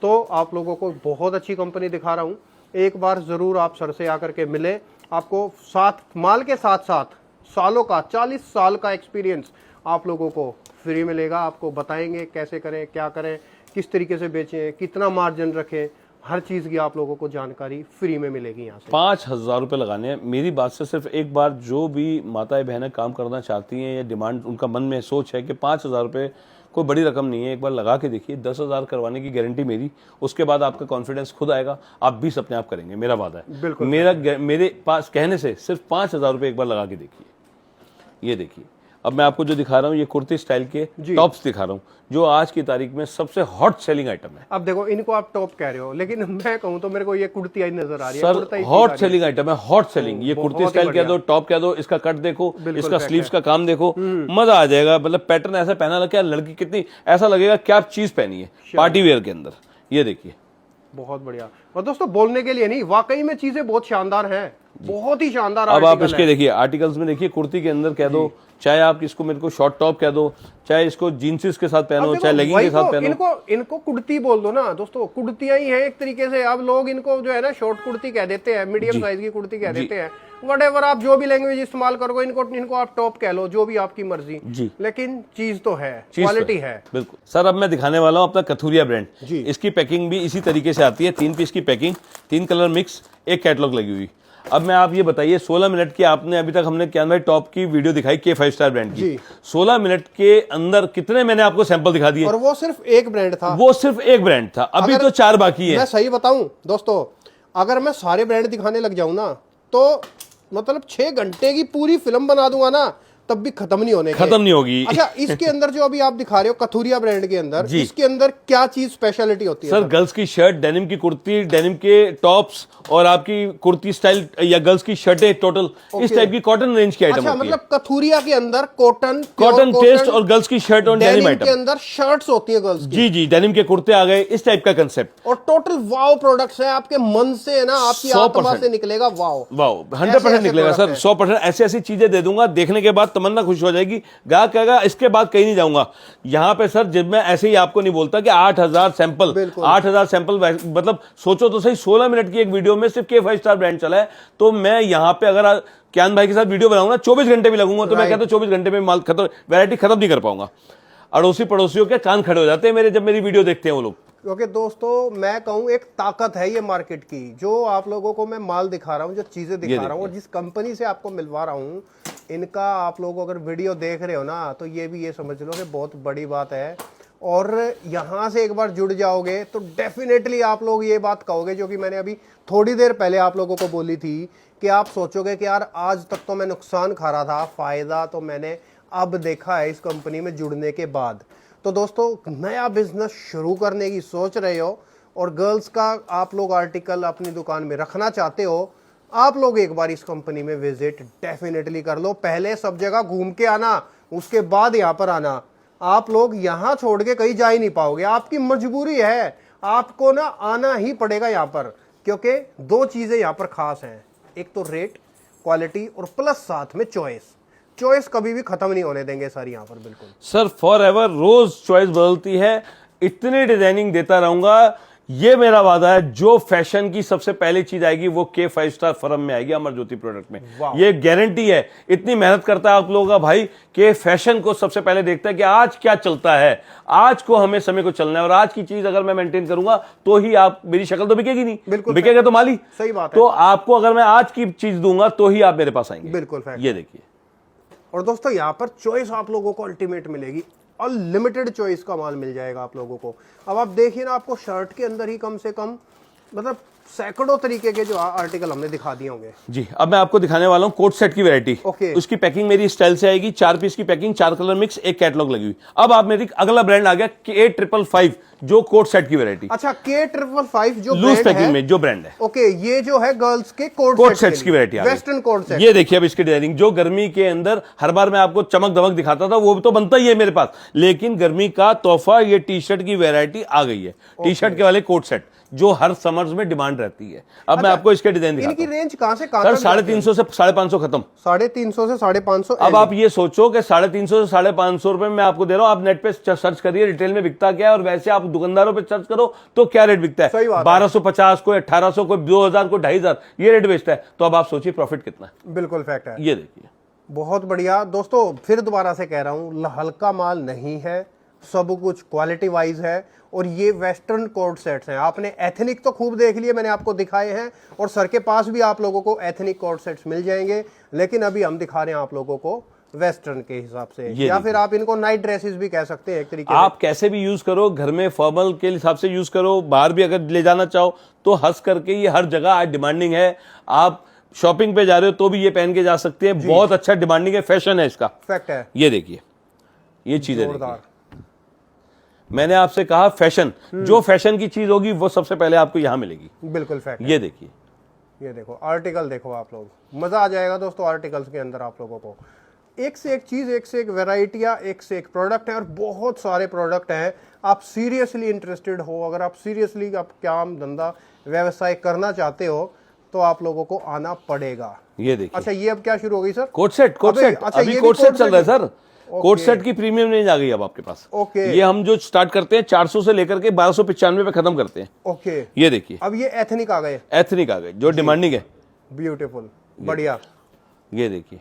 तो आप लोगों को बहुत अच्छी कंपनी दिखा रहा हूँ। एक बार जरूर आप सर से आकर के मिले। आपको साथ माल के साथ साथ सालों का 40 साल का एक्सपीरियंस आप लोगों को फ्री मिलेगा। आपको बताएंगे कैसे करें, क्या करें, किस तरीके से बेचें, कितना मार्जिन रखें, हर चीज की आप लोगों को जानकारी फ्री में मिलेगी यहाँ से। 5,000 रुपए लगाने हैं। मेरी बात से सिर्फ एक बार जो भी माताएं बहनें काम करना चाहती हैं या डिमांड उनका मन में सोच है कि 5,000 रुपए कोई बड़ी रकम नहीं है, एक बार लगा के देखिए। 10,000 करवाने की गारंटी मेरी, उसके बाद आपका कॉन्फिडेंस खुद आएगा, आप 20 अपने आप करेंगे, मेरा वादा है। बिल्कुल। मेरे पास कहने से सिर्फ 5,000 रुपए एक बार लगा के देखिए। ये देखिए, अब मैं आपको जो दिखा रहा हूँ ये कुर्ती स्टाइल के टॉप्स दिखा रहा हूँ, जो आज की तारीख में सबसे हॉट सेलिंग आइटम है। अब देखो इनको आप टॉप कह रहे हो, लेकिन मैं कहूँ तो मेरे को ये कुर्ती आई नजर आ रही है। सर हॉट सेलिंग आइटम है, हॉट सेलिंग। ये कुर्ती स्टाइल कह दो, टॉप कह दो, इसका कट देखो, इसका स्लीव्स का काम देखो, मजा आ जाएगा। मतलब पैटर्न ऐसा पहना लगा लड़की कितनी, ऐसा लगेगा क्या चीज पहनी है पार्टी वेयर के अंदर। ये देखिए बहुत बढ़िया। और दोस्तों बोलने के लिए नहीं, वाकई में चीजें बहुत शानदार हैं, बहुत ही शानदार। अब आप इसके देखिए आर्टिकल्स में देखिए, कुर्ती के अंदर कह दो, चाहे आप इसको मेरे को शॉर्ट टॉप कह दो, चाहे इसको जीन्सेस के साथ पहनो, चाहे लेगिंग के साथ पहनो। इनको कुर्ती बोल दो ना दोस्तों, कुर्तियां ही हैं एक तरीके से। अब लोग इनको जो है ना शॉर्ट कुर्ती कह देते हैं, मीडियम साइज की कुर्ती कह देते हैं, व्हाटएवर आप जो भी लैंग्वेज इस्तेमाल करोगे, इनको आप टॉप कह लो, जो भी आपकी मर्जी जी। लेकिन चीज तो है, क्वालिटी है। बिल्कुल सर। अब मैं दिखाने वाला हूँ अपना कथुरिया ब्रांड। इसकी पैकिंग भी इसी तरीके से आती है, 3 पीस की पैकिंग, 3 कलर मिक्स, एक कैटलॉग लगी हुई। अब मैं आप ये बताइए 16 मिनट की आपने अभी तक हमने क्या भाई टॉप की वीडियो दिखाई के 5 स्टार ब्रांड की, 16 मिनट के अंदर कितने मैंने आपको सैंपल दिखा दिए, और वो सिर्फ एक ब्रांड था, वो सिर्फ एक ब्रांड था। अभी तो 4 बाकी है। मैं सही बताऊं दोस्तों, अगर मैं सारे ब्रांड दिखाने लग जाऊं ना तो मतलब 6 घंटे की पूरी फिल्म बना दूंगा ना, तब भी खत्म नहीं होगी। अच्छा इसके अंदर जो अभी आप दिखा रहे हो कथुरिया ब्रांड के अंदर, इसके अंदर क्या चीज स्पेशलिटी होती है? सर गर्ल्स की शर्ट, डेनिम की कुर्ती, डेनिम के टॉप्स, और आपकी कुर्ती स्टाइल या गर्ल्स की शर्टें, टोटल इस टाइप की कॉटन रेंज की आइटम होती है। मतलब कथुरिया के अंदर कॉटन टेस्ट और गर्ल्स की शर्ट और डेनिम आइटम के अंदर शर्ट्स होती है गर्ल्स की। जी, डेनिम के कुर्ते आ गए, इस टाइप का कंसेप्ट। और टोटल वाव प्रोडक्ट्स है, आपके मन से है ना, आपकी आत्मा से निकलेगा वाव। 100% निकलेगा सर, 100%। ऐसी ऐसी चीजें दे दूंगा, देखने के बाद तमन्ना खुश हो जाएगी, गाहक कहेगा इसके बाद कहीं नहीं जाऊंगा। यहाँ पे सर जब मैं ऐसे ही आपको नहीं बोलता कि 8000 सैंपल, 8000 सैंपल, मतलब सोचो तो सही, 16 मिनट की एक वीडियो में सिर्फ के 5 स्टार ब्रांड चला है। तो मैं यहाँ पे अगर क्यान भाई के साथ वीडियो बनाऊंगा 24 घंटे भी लगूंगा, तो मैं कहता हूँ 24 घंटे में माल खत्म, वैरायटी खत्म नहीं कर पाऊंगा। अड़ोसी पड़ोसियों के कान खड़े हो जाते हैं मेरे जब मेरी वीडियो देखते हैं वो लोग। क्योंकि दोस्तों मैं कहूँ एक ताकत है ये मार्केट की, जो आप लोगों को मैं माल दिखा रहा हूँ, जो चीजें दिखा रहा हूँ, और जिस कंपनी से आपको मिलवा रहा हूँ, इनका आप लोग अगर वीडियो देख रहे हो ना, तो ये भी ये समझ लो कि बहुत बड़ी बात है। और यहाँ से एक बार जुड़ जाओगे तो डेफिनेटली आप लोग ये बात कहोगे, जो कि मैंने अभी थोड़ी देर पहले आप लोगों को बोली थी, कि आप सोचोगे कि यार आज तक तो मैं नुकसान खा रहा था, फायदा तो मैंने अब देखा है इस कंपनी में जुड़ने के बाद। तो दोस्तों नया बिजनेस शुरू करने की सोच रहे हो और गर्ल्स का आप लोग आर्टिकल अपनी दुकान में रखना चाहते हो, आप लोग एक बार इस कंपनी में विजिट डेफिनेटली कर लो। पहले सब जगह घूम के आना, उसके बाद यहाँ पर आना। आप लोग यहाँ छोड़ के कहीं जा ही नहीं पाओगे, आपकी मजबूरी है, आपको ना आना ही पड़ेगा यहाँ पर, क्योंकि 2 चीजें यहाँ पर खास हैं, एक तो रेट, क्वालिटी, और प्लस साथ में चॉइस कभी भी खत्म नहीं होने देंगे सर यहाँ पर। बिल्कुल सर, फॉर एवर रोज चॉइस बदलती है, इतनी डिजाइनिंग देता रहूंगा, ये मेरा वादा है। जो फैशन की सबसे पहली चीज आएगी वो के 5 स्टार फर्म में आएगी, अमर ज्योति प्रोडक्ट में, ये गारंटी है। इतनी मेहनत करता है आप लोगों का भाई, कि फैशन को सबसे पहले देखता है कि आज क्या चलता है, आज को हमें समय को चलना है, और आज की चीज अगर मैं मेंटेन करूंगा तो ही आप, मेरी शक्ल तो बिकेगी नहीं, बिल्कुल बिकेगा तो माली, सही बात है। तो आपको अगर मैं आज की चीज दूंगा तो ही आप मेरे पास आएंगे। बिल्कुल, ये देखिए। और दोस्तों यहाँ पर चॉइस आप लोगों को अल्टीमेट मिलेगी, अनलिमिटेड चॉइस का माल मिल जाएगा आप लोगों को। अब आप देखिए ना, आपको शर्ट के अंदर ही कम से कम मतलब सैकड़ों तरीके के जो आर्टिकल हमने दिखा दिए होंगे जी। अब मैं आपको दिखाने वाला हूँ कोट सेट की वैरायटी। उसकी पैकिंग मेरी स्टाइल से आएगी, 4 पीस की पैकिंग, 4 कलर मिक्स, एक कैटलॉग लगी हुई। अब आप मेरी अगला ब्रांड आ गया K555, जो कोट सेट की वैरायटी। अच्छा, K555 जो लूज पैकिंग में जो ब्रांड है। ओके, ये जो है गर्ल्स के कोट सेट्स की वैरायटी, वेस्टर्न कोट सेट। ये देखिए अब इसकी डिजाइनिंग, जो गर्मी के अंदर हर बार मैं आपको चमक दमक दिखाता था, वो तो बनता ही है मेरे पास, लेकिन गर्मी का तोहफा ये टी शर्ट की वैरायटी आ गई है। टी शर्ट के वाले कोट सेट जो हर समर्स में डिमांड रहती है। अब मैं आपको इसके डिजाइन दिखाता हूं। इनकी रेंज कहां से कहां तक? 350 से 550 खत्म। 350 से 550। अब आप ये सोचो कि 350 से 550 रुपए में आपको दे रहा हूं। आप नेट पे सर्च करिए रिटेल में बिकता क्या है, और वैसे आप दुकानदारों पे सर्च करो तो क्या रेट बिकता है। 1250 को, 1800 को, 2000 को, 2500 ये रेट बेचता है। तो अब आप सोचिए प्रॉफिट कितना है। बिल्कुल फैक्ट है। ये देखिए, बहुत बढ़िया दोस्तों, फिर दोबारा से कह रहा हूं, हल्का माल नहीं है, सब कुछ क्वालिटी वाइज है। और ये वेस्टर्न कोट सेट्स हैं। आपने एथनिक तो खूब देख लिए, मैंने आपको दिखाए हैं, और सर के पास भी आप लोगों को एथनिक कोट सेट्स मिल जाएंगे, लेकिन अभी हम दिखा रहे हैं आप लोगों को वेस्टर्न के हिसाब से, या फिर आप इनको नाइट ड्रेसेस भी कह सकते हैं एक तरीके से। आप कैसे भी यूज करो, घर में फॉर्मल के हिसाब से यूज करो, बाहर भी अगर ले जाना चाहो तो हंस करके, ये हर जगह आज डिमांडिंग है। आप शॉपिंग पे जा रहे हो तो भी ये पहन के जा सकते हैं, बहुत अच्छा डिमांडिंग है, फैशन है इसका, फैक्ट है। ये देखिए ये चीजें देखिए। जोरदार। मैंने आपसे कहा फैशन, जो फैशन की चीज होगी वो सबसे पहले आपको यहां मिलेगी। बिल्कुल फैक्ट है। ये देखिए, ये देखो आर्टिकल, देखो आप लोग, मजा आ जाएगा दोस्तों आर्टिकल्स के अंदर। आप लोगों को एक से एक चीज, एक से एक वेराइटियां, एक से एक प्रोडक्ट है और बहुत सारे प्रोडक्ट हैं। आप सीरियसली इंटरेस्टेड हो, अगर आप सीरियसली आप काम धंधा व्यवसाय करना चाहते हो तो आप लोगों को आना पड़ेगा। ये देखिए। अच्छा ये अब क्या शुरू हो गई sir? Coat set, coat set. अच्छा, अभी ये कोट भी सेट चल रहा है सर। ओके। कोट सेट की प्रीमियम रेंज आ गई अब आपके पास। ओके। ये हम जो स्टार्ट करते हैं 400 से लेकर के 1295 पे खत्म करते हैं। ओके। ये देखिए, अब ये एथनिक आ गए, एथनिक आ गए जो डिमांडिंग है। ब्यूटीफुल, बढ़िया। ये देखिए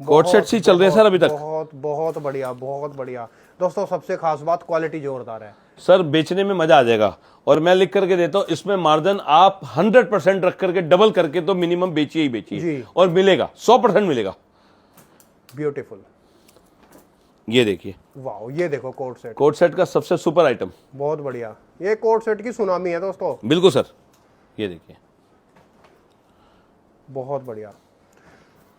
कोट सेट ही चल रहे हैं सर अभी तक। बहुत बहुत बढ़िया, बहुत बढ़िया दोस्तों। सबसे खास बात क्वालिटी जोरदार है सर, बेचने में मजा आ जाएगा। और मैं लिख करके देता हूं, इसमें मार्जिन आप 100% रख करके डबल करके तो मिनिमम बेचिए ही बेचिए, और मिलेगा 100% मिलेगा। ब्यूटीफुल। ये देखिए, वाह, ये देखो कोट सेट, कोट सेट का सबसे सुपर आइटम, बहुत बढ़िया। ये कोट सेट की सुनामी है दोस्तों। बिल्कुल सर। ये देखिए, बहुत बढ़िया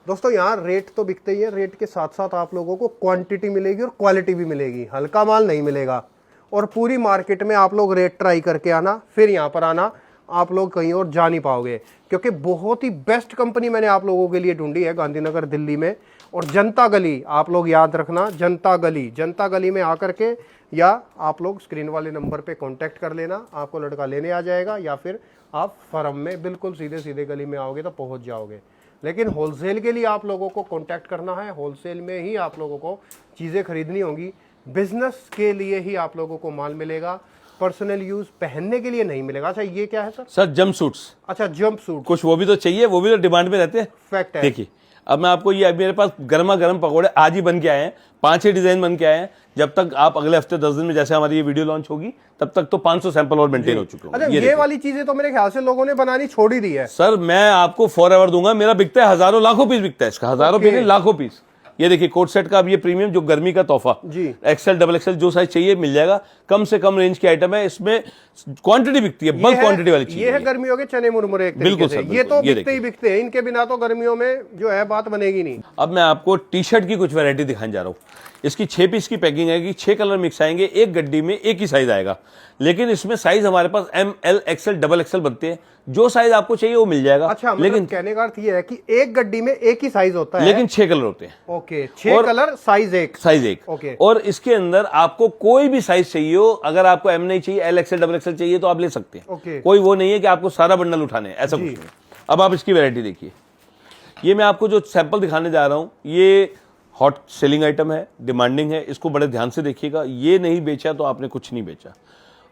दोस्तों। यहाँ रेट तो बिकते ही है, रेट के साथ साथ आप लोगों को क्वांटिटी मिलेगी और क्वालिटी भी मिलेगी, हल्का माल नहीं मिलेगा। और पूरी मार्केट में आप लोग रेट ट्राई करके आना, फिर यहाँ पर आना, आप लोग कहीं और जा नहीं पाओगे, क्योंकि बहुत ही बेस्ट कंपनी मैंने आप लोगों के लिए ढूंढी है गांधीनगर दिल्ली में। और जनता गली, आप लोग याद रखना, जनता गली, जनता गली में आकर के, या आप लोग स्क्रीन वाले नंबर पे कांटेक्ट कर लेना, आपको लड़का लेने आ जाएगा, या फिर आप फर्म में बिल्कुल सीधे सीधे गली में आओगे तो पहुंच जाओगे। लेकिन होलसेल के लिए आप लोगों को कांटेक्ट करना है, होलसेल में ही आप लोगों को चीज़ें खरीदनी होंगी। बिजनेस के लिए ही आप लोगों को माल मिलेगा, पर्सनल यूज पहनने के लिए नहीं मिलेगा। अच्छा ये क्या है सर? Sir jump suits. अच्छा जंप सूट, कुछ वो भी तो चाहिए, वो भी तो डिमांड में रहते हैं। फैक्ट है। देखिए, अब मैं आपको ये, मेरे पास गर्मा गर्म पकौड़े आज ही बन के आए हैं, 5-6 डिजाइन बन के आए हैं। जब तक आप अगले हफ्ते 10 दिन में, जैसे हमारी ये वीडियो लॉन्च होगी, तब तक तो 500 सैंपल और मेंटेन हो चुके अच्छा होंगे। ये वाली चीजें तो मेरे ख्याल से लोगों ने बनानी छोड़ ही दी है सर। मैं आपको फॉरएवर दूंगा, मेरा बिकता है हजारों लाखों पीस बिकता है इसका, हजारों पीस नहीं, लाखों पीस। ये देखिए कोट सेट का अब ये प्रीमियम जो गर्मी का तोहफा जी, एक्सेल डबल एक्सेल जो साइज चाहिए मिल जाएगा। कम से कम रेंज की आइटम है, इसमें क्वांटिटी बिकती है, बल्क क्वांटिटी वाली चीज। ये है गर्मियों के चने मुरमुरे एक तरीके से। ये तो बिकते ही बिकते हैं, इनके बिना तो गर्मियों में जो है बात बनेगी नहीं। अब मैं आपको टी शर्ट की कुछ वैरायटी दिखाने जा रहा हूँ। इसकी 6 पीस की पैकिंग है कि 6 कलर मिक्स आएंगे, एक गड्डी में एक ही साइज आएगा। लेकिन इसमें साइज हमारे पास M, L, XL, double XL बनते हैं, जो साइज आपको चाहिए वो मिल जाएगा। अच्छा, लेकिन कहने का अर्थ ये है कि एक गड्डी में एक ही साइज होता है, लेकिन 6 कलर होते हैं। ओके, 6 कलर, साइज एक। ओके। और इसके अंदर आपको कोई भी साइज चाहिए हो, अगर आपको एम नहीं चाहिए, एल एक्सएल, डबल एक्सएल चाहिए तो आप ले सकते हैं। ओके। कोई वो नहीं है कि आपको सारा बंडल उठाने हैं, ऐसा कुछ नहीं। अब आप इसकी वैरायटी देखिए। ये मैं आपको जो सैंपल दिखाने जा रहा हूं, ये हॉट सेलिंग आइटम है, डिमांडिंग है, इसको बड़े ध्यान से देखिएगा। ये नहीं बेचा तो आपने कुछ नहीं बेचा।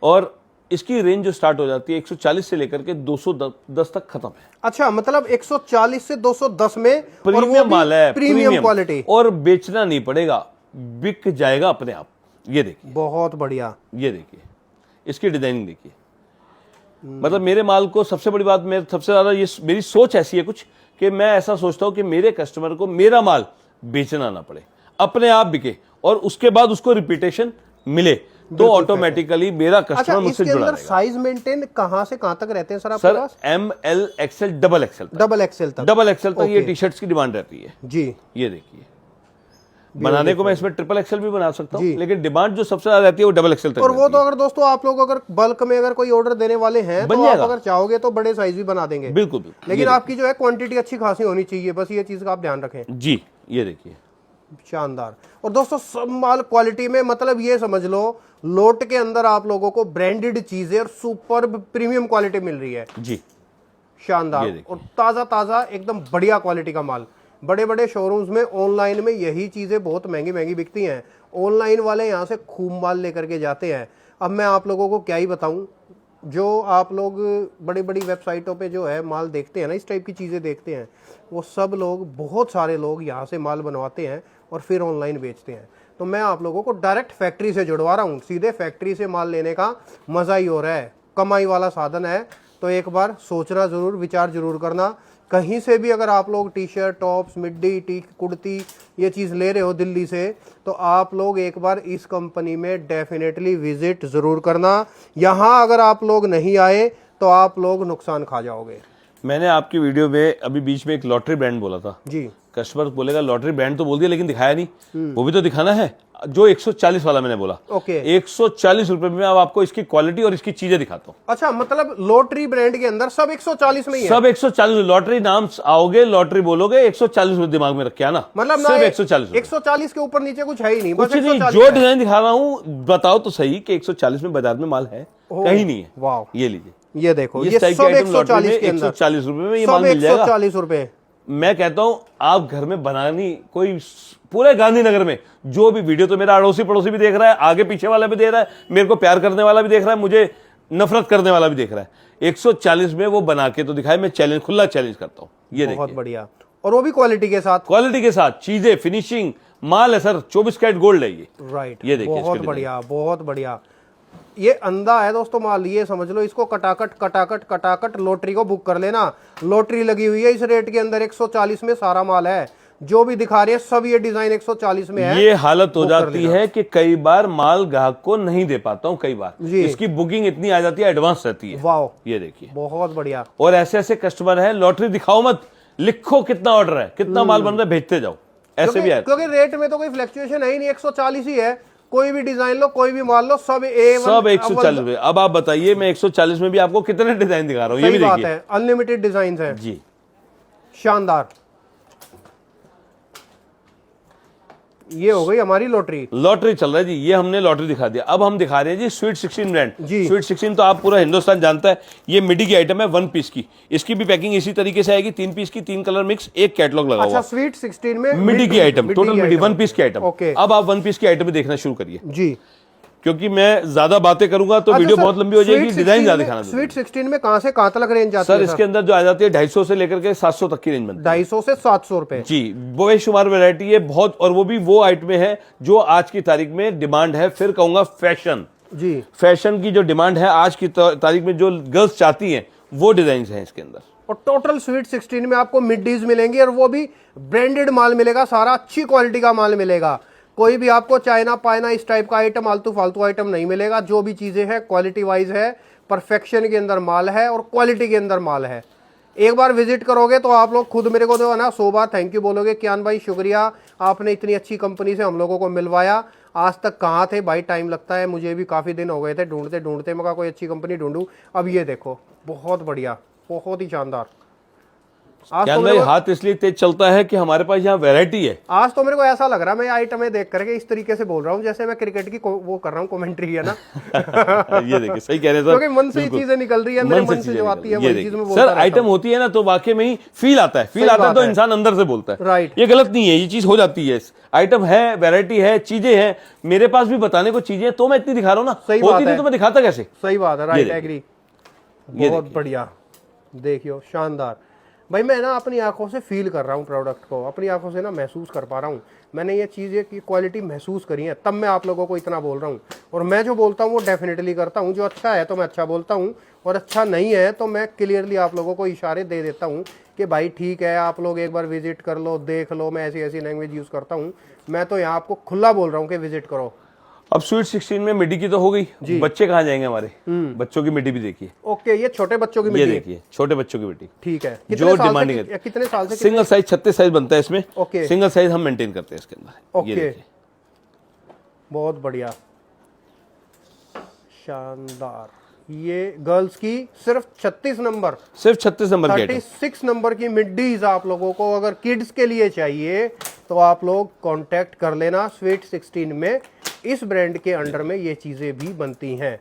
और इसकी रेंज जो स्टार्ट हो जाती है 140 से लेकर के 210 तक खत्म है। अच्छा, मतलब 140 से 210 में प्रीमियम माल है, प्रीमियम क्वालिटी, और बेचना नहीं पड़ेगा, बिक जाएगा अपने आप। ये देखिए, बहुत बढ़िया। ये देखिए, इसकी डिजाइनिंग देखिए। मतलब मेरे माल को, सबसे बड़ी बात, मेरे सबसे ज्यादा ये मेरी सोच ऐसी है कुछ, कि मैं ऐसा सोचता हूं कि मेरे कस्टमर को मेरा माल बेचना ना पड़े, अपने आप बिके, और उसके बाद उसको रिपीटेशन मिले, तो ऑटोमेटिकली मेरा कस्टमर मुझसे जुड़ा रहेगा। साइज मेंटेन कहां से कहां तक रहते हैं सर आपके पास? M, L, XL, double XL, double XL तक। डबल एक्सएल तक ये टी शर्ट्स की डिमांड रहती है जी। ये देखिए, बनाने को मैं इसमें ट्रिपल एक्सएल भी बना सकता हूँ, लेकिन डिमांड जो सबसे ज्यादा रहती है वो डबल एक्सएल तक। और वो तो अगर दोस्तों आप लोग अगर बल्क में अगर कोई ऑर्डर देने वाले हैं तो आप अगर चाहोगे तो बड़े साइज भी बना देंगे। बिल्कुल बिल्कुल। लेकिन आपकी जो है क्वांटिटी अच्छी खासी होनी चाहिए, बस ये चीज का आप ध्यान रखें जी। ये देखिए, शानदार। और दोस्तों सब माल क्वालिटी में, मतलब ये समझ लो लोट के अंदर आप लोगों को ब्रांडेड चीजें और सुपर प्रीमियम क्वालिटी मिल रही है जी, शानदार। और ताजा ताजा एकदम बढ़िया क्वालिटी का माल। बड़े बड़े शोरूम्स में, ऑनलाइन में यही चीजें बहुत महंगी महंगी बिकती हैं, ऑनलाइन वाले यहाँ से खूब माल लेकर के जाते हैं। अब मैं आप लोगों को क्या ही बताऊं, जो आप लोग बड़ी बड़ी वेबसाइटों पे जो है माल देखते हैं ना, इस टाइप की चीज़ें देखते हैं, वो सब लोग, बहुत सारे लोग यहाँ से माल बनवाते हैं और फिर ऑनलाइन बेचते हैं। तो मैं आप लोगों को डायरेक्ट फैक्ट्री से जुड़वा रहा हूँ, सीधे फैक्ट्री से माल लेने का मज़ा ही हो रहा है, कमाई वाला साधन है। तो एक बार सोचना ज़रूर, विचार ज़रूर करना। कहीं से भी अगर आप लोग T shirt, tops, middy, T kurti ये चीज़ ले रहे हो दिल्ली से, तो आप लोग एक बार इस कंपनी में डेफिनेटली विजिट ज़रूर करना। यहाँ अगर आप लोग नहीं आए तो आप लोग नुकसान खा जाओगे। मैंने आपकी वीडियो में अभी बीच में एक लॉटरी ब्रांड बोला था जी। कस्टमर बोलेगा लॉटरी ब्रांड तो बोल दिया लेकिन दिखाया नहीं, वो भी तो दिखाना है। जो 140 वाला मैंने बोला, ओके 140 रुपए में अब आपको इसकी क्वालिटी और इसकी चीजें दिखाता हूँ। अच्छा, मतलब लॉटरी ब्रांड के अंदर सब 140 में ही है? सब 140। लॉटरी नाम आओगे, लॉटरी बोलोगे, 140 रुपए दिमाग में रखे ना, मतलब ना सिर्फ 140। 140 के ऊपर नीचे कुछ है ही नहीं, बस कुछ नहीं, 140 जो है। डिजाइन दिखा रहा हूँ बताओ तो सही कि 140 में बाजार में माल है, कहीं नहीं है। वाह, ये लीजिए, ये देखो, ये इस टाइप सब के आइटम लॉटरी 140 में के अंदर, 140 रुपए में ये सब माल मिल जाएगा। 140 रुपए। मैं कहता हूं आप घर में बनानी कोई पूरे गांधीनगर में जो भी वीडियो तो मेरा अड़ोसी पड़ोसी भी देख रहा है, आगे पीछे वाला भी देख रहा है, मेरे को प्यार करने वाला भी देख रहा है, मुझे नफरत करने वाला भी देख रहा है, 140 में वो बना के तो दिखाए। मैं चैलेंज, खुला चैलेंज करता हूं। ये देखिए, बहुत बढ़िया, और वो भी क्वालिटी के साथ। क्वालिटी के साथ चीजें, फिनिशिंग माल है सर, 24 कैरेट गोल्ड है ये। राइट, ये देखिए, बहुत बढ़िया, बहुत बढ़िया। ये अंधा है दोस्तों माल, ये समझ लो इसको कटाकट कटाकट कटाकट लॉटरी को बुक कर लेना। लॉटरी लगी हुई है इस रेट के अंदर, 140 में सारा माल है। जो भी दिखा रहे हैं सब ये डिजाइन 140 में है। ये हालत हो जाती है कि कई बार माल ग्राहक को नहीं दे पाता हूं, कई बार इसकी बुकिंग इतनी आ जाती है, एडवांस रहती है। वाह, ये देखिए, बहुत बढ़िया। और ऐसे ऐसे कस्टमर हैं, लॉटरी दिखाओ मत, लिखो कितना ऑर्डर है, कितना माल बन रहा है, भेजते जाओ। ऐसे भी है, क्योंकि रेट में तो कोई फ्लक्चुएशन है ही नहीं, 140 ही है। कोई भी डिजाइन लो, कोई भी माल लो, सब सब 140 रुपए। अब आप बताइए, मैं 140 में भी आपको कितने डिजाइन दिखा रहा हूँ, ये भी बात देखिए। है, अनलिमिटेड डिजाइन है जी, शानदार। ये हो गई हमारी लॉटरी। लॉटरी चल रहा है जी, ये हमने लॉटरी दिखा दिया। अब हम दिखा रहे हैं जी स्वीट 16 ब्रांड। जी, स्वीट 16 तो आप पूरा हिंदुस्तान जानता है। ये मिडी की आइटम है, 1 पीस की। इसकी भी पैकिंग इसी तरीके से आएगी, 3 पीस की, 3 कलर मिक्स, एक कैटलॉग लगा हुआ। अच्छा, स्वीट 16 में मिडी की आइटम, टोटल मिडी 1 पीस की आइटम। ओके, अब आप 1 पीस की आइटम देखना शुरू करिए जी, क्योंकि मैं ज्यादा बातें करूंगा तो वीडियो बहुत लंबी हो जाएगी, डिजाइन ज्यादा दिखाना। स्वीट 16 में कहां से कहां तक रेंज जाती सर है? इसके अंदर जो आ जाती है 250 से लेकर के 700 तक की रेंज बनती है। 250 से 700 रुपए जी, बेशुमार वैरायटी है बहुत, और वो भी वो आइटम है जो आज की तारीख में डिमांड है। फिर कहूंगा फैशन, जी, फैशन की जो डिमांड है आज की तारीख में, जो गर्ल्स चाहती हैं वो डिजाइन हैं इसके अंदर। और टोटल स्वीट 16 में आपको मिडीज मिलेंगी, और वो भी ब्रांडेड माल मिलेगा, सारा अच्छी क्वालिटी का माल मिलेगा। कोई भी आपको चाइना पाइना इस टाइप का आइटम, आलतू फालतू आइटम नहीं मिलेगा। जो भी चीजें हैं क्वालिटी वाइज है, परफेक्शन के अंदर माल है और क्वालिटी के अंदर माल है। एक बार विजिट करोगे तो आप लोग खुद मेरे को जो है ना 100 बार थैंक यू बोलोगे, कियान भाई शुक्रिया, आपने इतनी अच्छी कंपनी से हम लोगों को मिलवाया। आज तक कहाँ थे भाई, टाइम लगता है, मुझे भी काफ़ी दिन हो गए थे ढूंढते ढूंढते, मैं कहा कोई अच्छी कंपनी ढूंढूं। अब ये देखो, बहुत बढ़िया, बहुत ही शानदार। आज तो भाई हाथ इसलिए तेज चलता है कि हमारे पास यहाँ वैरायटी है। आज तो मेरे को ऐसा लग रहा है, मैं आइटमें देख करके इस तरीके से बोल रहा हूँ जैसे मैं क्रिकेट की वो कर रहा हूँ, कमेंट्री है ना। ये देखिए, सही कह रहे हैं सर, क्योंकि मन से ही चीजें निकल रही है, मेरे मन से जो आती है वही चीज में बोलता सर। रहता आइटम हूं। होती है ना तो वाकई में ही फील आता है, फील आता है तो इंसान अंदर से बोलता है। राइट, ये गलत नहीं है, ये चीज हो जाती है। आइटम है, वैरायटी है, चीजें हैं, मेरे पास भी बताने को चीजें तो मैं इतनी दिखा रहा हूँ ना, सही बात होती है, नहीं तो मैं दिखाता कैसे। सही बात है, राइट, एग्री, बहुत बढ़िया। देखियो, शानदार भाई, मैं ना अपनी आंखों से फील कर रहा हूँ प्रोडक्ट को, अपनी आंखों से ना महसूस कर पा रहा हूँ। मैंने ये चीज़ें की क्वालिटी महसूस करी है, तब मैं आप लोगों को इतना बोल रहा हूँ। और मैं जो बोलता हूँ वो डेफिनेटली करता हूँ। जो अच्छा है तो मैं अच्छा बोलता हूँ, और अच्छा नहीं है तो मैं क्लियरली आप लोगों को इशारे दे देता हूँ कि भाई ठीक है, आप लोग एक बार विजिट कर लो, देख लो। मैं ऐसी ऐसी लैंग्वेज यूज़ करता हूँ। मैं तो यहाँ आपको खुला बोल रहा हूँ कि विजिट करो। अब स्वीट 16 में मिडी की तो हो गई, बच्चे कहाँ जाएंगे हमारे, बच्चों की मिडी भी देखिए। ओके, ये छोटे बच्चों की ये देखिए, छोटे बच्चों की मिडी, ठीक है। जो डिमांडिंग है, कितने साल से? सिंगल साइज 36 साइज बनता है इसमें। ओके, सिंगल साइज हम मेंटेन करते हैं इसके अंदर। ओके, बहुत बढ़िया, शानदार। ये गर्ल्स की सिर्फ 36 नंबर, सिर्फ 36 नंबर की 36 नंबर की मिडीज आप लोगों को अगर किड्स के लिए चाहिए तो आप लोग कांटेक्ट कर लेना। स्वीट 16 में इस ब्रांड के अंडर में ये चीजें भी बनती हैं।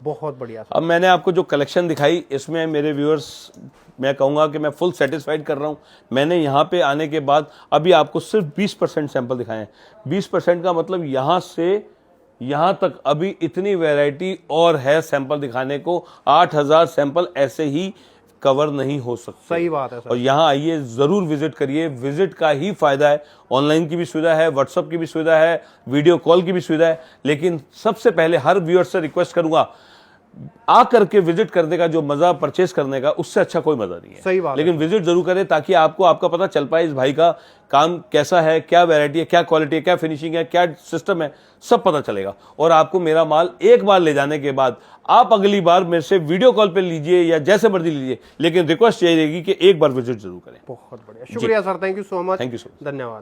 बहुत बढ़िया। अब मैंने आपको जो कलेक्शन दिखाई, इसमें मेरे व्यूअर्स, मैं कहूंगा कि मैं फुल सेटिस्फाइड कर रहा हूं। मैंने यहाँ पे आने के बाद अभी आपको सिर्फ 20% सैंपल दिखाए हैं। 20% का मतलब यहाँ से यहाँ तक अभी इतनी वैरायटी और है सैंपल दिखाने को। 8000 सैंपल ऐसे ही कवर नहीं हो सकते। सही बात है सर। और यहाँ आइए, जरूर विजिट करिए, विजिट का ही फायदा है। ऑनलाइन की भी सुविधा है, व्हाट्सएप की भी सुविधा है, वीडियो कॉल की भी सुविधा है। लेकिन सबसे पहले हर व्यूअर से रिक्वेस्ट करूंगा, आ करके विजिट करने का जो मजा परचेस करने का, उससे अच्छा कोई मजा नहीं है। सही बात है। लेकिन विजिट जरूर करें ताकि आपको आपका पता चल पाए इस भाई का काम कैसा है, क्या वैरायटी है, क्या क्वालिटी है, क्या फिनिशिंग है, क्या सिस्टम है, सब पता चलेगा। और आपको मेरा माल एक बार ले जाने के बाद आप अगली बार मेरे से वीडियो कॉल पे लीजिए या जैसे मर्जी लीजिए, लेकिन रिक्वेस्ट यही रहेगी कि एक बार विजिट जरूर करें। बहुत बढ़िया, शुक्रिया sir, thank you so much. Thank you so much. धन्यवाद।